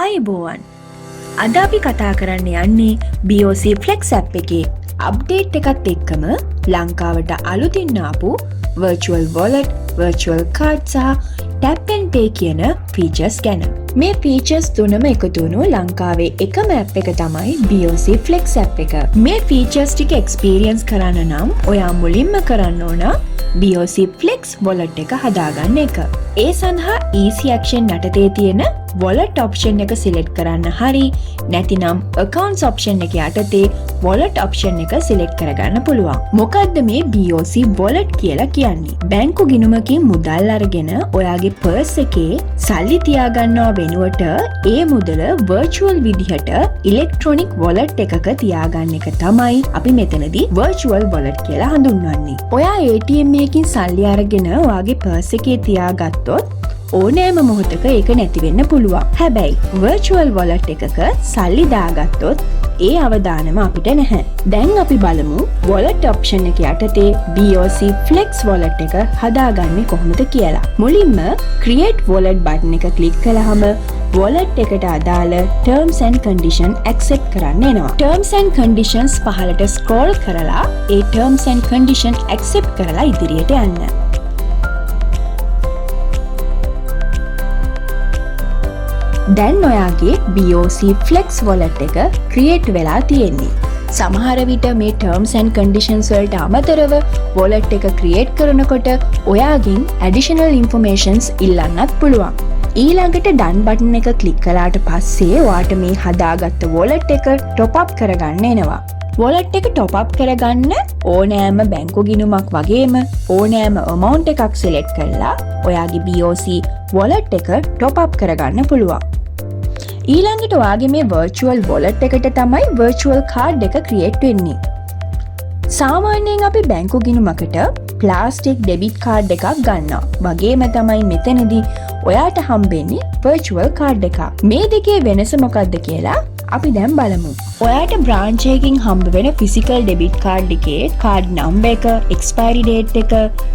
ආයුබෝවන්. අද අපි කතා කරන්න යන්නේ BOC Flex app එකේ අප්ඩේට් එකත් එක්කම ලංකාවට අලුතින් ආපු virtual wallet, virtual card සහ tap and pay කියන features ගැන. මේ features තුනම එකතු වුණු ලංකාවේ එකම app එක තමයි BOC Flex app එක. මේ features ටික experience කරන්න නම් ඔයා මුලින්ම කරන්න ඕන BOC Flex wallet එක හදාගන්න එක. ඒ සඳහා easy action යටතේ තියෙන wallet option එක select කරන්න හරි නැතිනම් accounts option එක යටතේ wallet option එක select කරගන්න පුළුවන්. මොකද්ද මේ BOC wallet කියලා කියන්නේ? බැංකු ගිණුමකින් මුදල් අරගෙන ඔයාගේ purse එකේ සල්ලි තියාගන්නවා වෙනුවට ඒ මුදල virtual විදිහට electronic wallet එකක තියාගන්න එක තමයි අපි මෙතනදී virtual wallet කියලා හඳුන්වන්නේ. ඔයා ATM එකකින් සල්ලි අරගෙන ඔයාගේ purse එකේ තියාගත්තොත් ඕනෑම මොහොතක ඒක නැති වෙන්න පුළුවන්. හැබැයි virtual wallet එකක සල්ලි දාගත්තොත් ඒ අවදානම අපිට නැහැ. දැන් අපි බලමු wallet option එක යටතේ BOC Flex wallet එක හදාගන්නේ කොහොමද කියලා. මුලින්ම create wallet button එක click කළාම wallet එකට අදාළ terms and condition accept කරන්න එනවා. terms and conditions පහළට scroll කරලා ඒ terms and condition accept කරලා ඉදිරියට යන්න. දැන් ඔයාගේ BOC Flex wallet එක create වෙලා තියෙන්නේ. සමහර විට මේ terms and conditions වලට අමතරව wallet එක create කරනකොට ඔයාගෙන් additional informations ඉල්ලන්නත් පුළුවන්. ඊළඟට done button එක click කළාට පස්සේ ඔයාට මේ හදාගත්ත wallet එක top up කරගන්න එනවා. wallet එක top up කරගන්න ඕනෑම බැංකු ගිණුමක් වගේම ඕනෑම amount එකක් select කරලා ඔයාගේ BOC wallet එක top up කරගන්න පුළුවන්. ඊළඟට ඔයාගේ මේ virtual wallet එකට තමයි virtual card එක create වෙන්නේ. සාමාන්‍යයෙන් අපි බැංකු ගිණුමකට plastic debit card එකක් ගන්නවා. වගේම තමයි මෙතනදී ඔයාට හම්බෙන්නේ virtual card එකක්. මේ දෙකේ වෙනස මොකක්ද කියලා අපි දැන් බලමු. ඔයාට branch එකකින් හම්බ වෙන physical debit card එකේ card number එක, expiry date එක,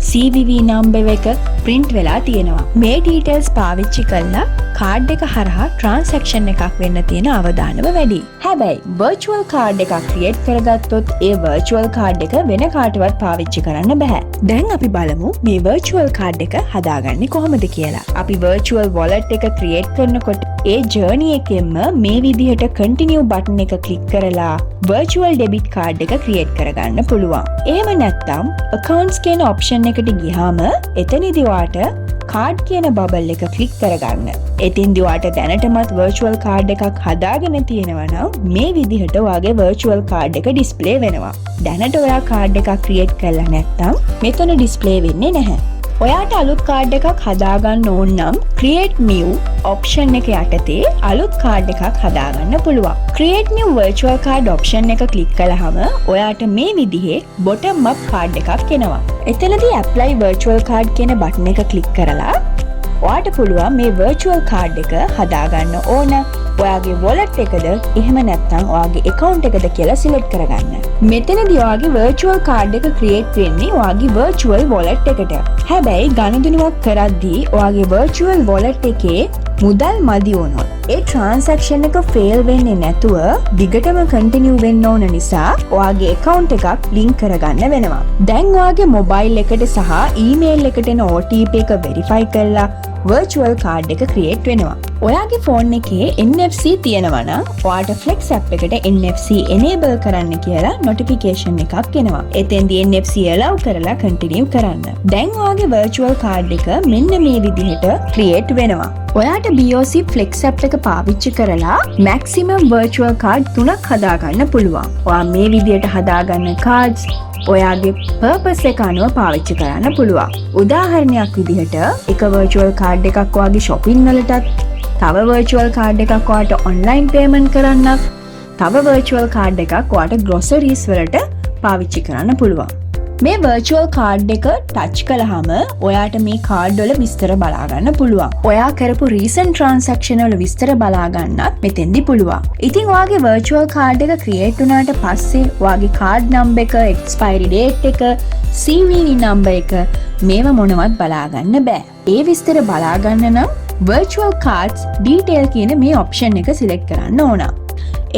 CVV number එක print වෙලා තියෙනවා. මේ details පාවිච්චි කරලා card එක හරහා transaction එකක් වෙන්න තියෙන අවදානම වැඩි. හැබැයි virtual card එකක් create කරගත්තොත් ඒ virtual card එක වෙන කාටවත් පාවිච්චි කරන්න බෑ. දැන් අපි බලමු මේ virtual card එක හදාගන්නේ කොහොමද කියලා. අපි virtual wallet එක create කරනකොට ඒ journey එකෙන්ම මේ විදිහට continue button එක click කරලා virtual debit card එක create කරගන්න පුළුවන්. එහෙම නැත්නම් accounts කියන option එකට ගියාම එතනදී ඔයාට card කියන bubble එක click කරගන්න. එතින්දී ඔයාට දැනටමත් virtual card එකක් හදාගෙන තියෙනවා නම් මේ විදිහට ඔයාගේ virtual card එක display වෙනවා. දැනට ඔයා card එකක් create කරලා නැත්නම් මෙතන display වෙන්නේ නැහැ. ඔයාට අලුත් කාඩ් එකක් හදාගන්න ඕන නම් create new option එක යටතේ අලුත් කාඩ් එකක් හදාගන්න පුළුවන්. create new virtual card option එක click කළාම ඔයාට මේ විදිහේ bottom up card එකක් එනවා. එතනදී apply virtual card කියන button එක click කරලා ඔයාට පුළුවන් මේ virtual card එක හදාගන්න ඕන ඔයාගේ wallet එකද එහෙම නැත්නම් ඔයාගේ account එකද කියලා select කරගන්න. මෙතනදී ඔයාගේ virtual card එක create වෙන්නේ ඔයාගේ virtual wallet එකට. හැබැයි ගණුදිනුවක් කරද්දී ඔයාගේ virtual wallet එකේ මුදල් මදි වුණොත් ඒ transaction එක fail වෙන්නේ නැතුව දිගටම continue වෙන්න ඕන නිසා ඔයාගේ account එකක් link කරගන්න වෙනවා. දැන් ඔයාගේ mobile එකට සහ email එකට එන OTP එක verify කරලා virtual card එක create වෙනවා. ඔයාගේ phone එකේ NFC තියෙනවා නම් ඔයාට Flex app එකට NFC enable කරන්න කියලා notification එකක් එනවා. එතෙන්දී NFC allow කරලා continue කරන්න. දැන් ඔයාගේ virtual card එක මෙන්න මේ විදිහට create වෙනවා. ඔයාට BOC Flex app එක පාවිච්චි කරලා maximum virtual card 3ක් හදාගන්න පුළුවන්. ඔයා මේ විදිහට හදාගන්න cards ඔයාගේ purpose එක අනුව පාවිච්චි කරන්න පුළුවන්. උදාහරණයක් විදිහට එක virtual card එකක් ඔයාගේ shopping වලටත්, තව virtual card එකක් ඔයාට online payment කරන්නත්, තව virtual card එකක් ඔයාට groceries වලට පාවිච්චි කරන්න පුළුවන්. මේ virtual card එක touch කළාම ඔයාට මේ card වල විස්තර බලා ගන්න පුළුවන්. ඔයා කරපු recent transaction වල විස්තර බලා ගන්නත් මෙතෙන්දී පුළුවන්. ඉතින් ඔයාගේ virtual card එක create වුණාට පස්සේ ඔයාගේ card number එක, expiry date එක, CVV number එක මේව මොනවත් බලා ගන්න බෑ. ඒ විස්තර බලා ගන්න නම් virtual cards detail කියන මේ option එක select කරන්න ඕන.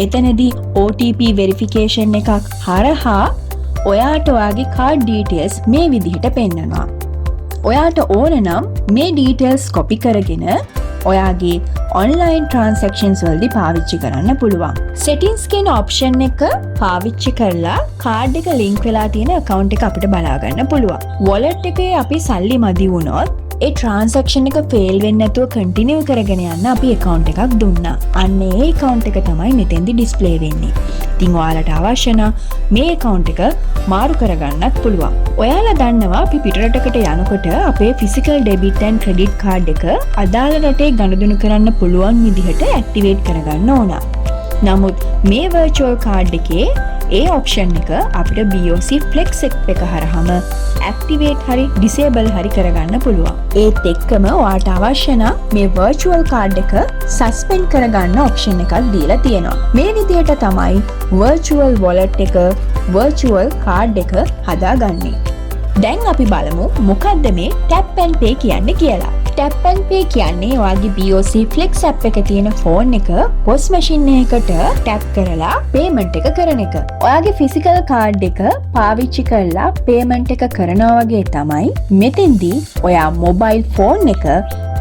එතනදී OTP verification එකක් හරහා ඔයාට ඔයාගේ card details මේ විදිහට පෙන්නනවා. ඔයාට ඕන නම් මේ details copy කරගෙන ඔයාගේ online transactions වලදී පාවිච්චි කරන්න පුළුවන්. settings කියන option එක පාවිච්චි කරලා card එක link වෙලා තියෙන account එක අපිට බලා ගන්න පුළුවන්. wallet එකේ අපි සල්ලි මදි වුණොත් ඒ transaction එක fail වෙන්නේ නැතුව continue කරගෙන යන්න අපි account එකක් දුන්නා. අන්න ඒ account එක තමයි මෙතෙන්දි display වෙන්නේ. ඉතින් ඔයාලට අවශ්‍ය නම් මේ account එක මාරු කරගන්නත් පුළුවන්. ඔයාලා දන්නවා අපි පිටරටකට යනකොට අපේ physical debit and credit card එක අදාළ රටේ ගනුදෙනු කරන්න පුළුවන් විදිහට activate කරගන්න ඕන. නමුත් මේ virtual card එකේ ඒ option එක අපිට BOC Flex app එක හරහාම activate හරි disable හරි කරගන්න පුළුවන්. ඒත් එක්කම ඔයාට අවශ්‍ය නම් මේ virtual card එක suspend කරගන්න option එකක් දීලා තියෙනවා. මේ විදිහට තමයි virtual wallet එක virtual card එක හදාගන්නේ. දැන් අපි බලමු මොකක්ද මේ tap and pay කියන්නේ කියලා. tap and pay කියන්නේ ඔයාගේ BOC Flex app එක තියෙන ෆෝන් එක POS machine එකකට tap කරලා payment එක කරන එක. ඔයාගේ physical card එක පාවිච්චි කරලා payment එක කරනවා වගේ තමයි මෙතෙන්දී ඔයා mobile phone එක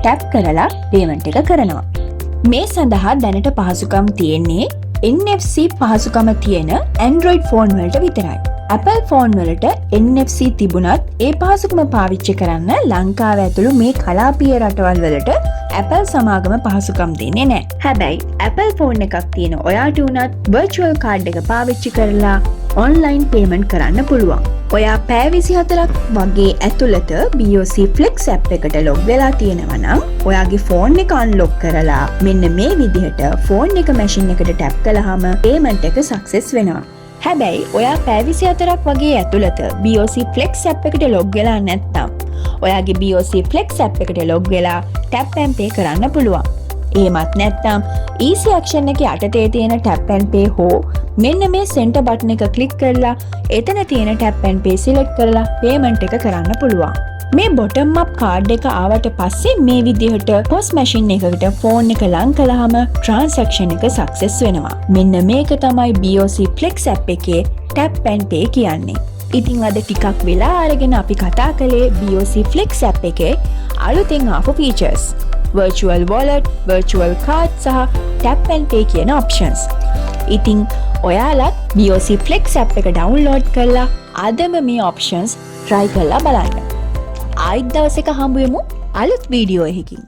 tap කරලා payment එක කරනවා. මේ සඳහා දැනට පහසුකම් තියෙන්නේ NFC පහසුකම තියෙන Android phone වලට විතරයි. Apple phone වලට NFC තිබුණත් ඒ පහසුකම පාවිච්චි කරන්න ලංකාව ඇතුළු මේ කලාපීය රටවල් වලට Apple සමාගම පහසුකම් දෙන්නේ නැහැ. හැබැයි Apple phone එකක් තියෙන ඔයාට උනත් virtual card එක පාවිච්චි කරලා online payment කරන්න පුළුවන්. ඔයා පැය 24ක් වගේ ඇතුළත BOC Flex app එකට log වෙලා තියෙනවා නම් ඔයාගේ phone එක unlock කරලා මෙන්න මේ විදිහට phone එක machine එකට tap කළාම payment එක success වෙනවා. හැබැයි ඔයා පැය 24ක් වගේ ඇතුළත BOC Flex app එකට log වෙලා නැත්නම් ඔයාගේ BOC Flex app එකට log වෙලා tap and pay කරන්න පුළුවන්. එහෙමත් නැත්නම් easy action එකේ යටතේ තියෙන tap and pay හෝ මෙන්න මේ center button එක click කරලා එතන තියෙන tap and pay select කරලා payment එක කරන්න පුළුවන්. මේ bottom up card එක ආවට පස්සේ මේ විදිහට POS machine එකකට phone එක ලං කළාම transaction එක success වෙනවා. මෙන්න මේක තමයි BOC Flex app එකේ tap and pay කියන්නේ. ඉතින් අද ටිකක් වෙලා අරගෙන අපි කතා කළේ BOC Flex app එකේ අලුතෙන් ආපු features. virtual wallet, virtual card සහ tap and pay කියන options. ඉතින් ඔයාලත් BOC Flex app එක download කරලා අදම මේ options try කරලා බලන්න. ආයිත් දවසක හම්බ වෙමු අලුත් වීඩියෝ එකකින්.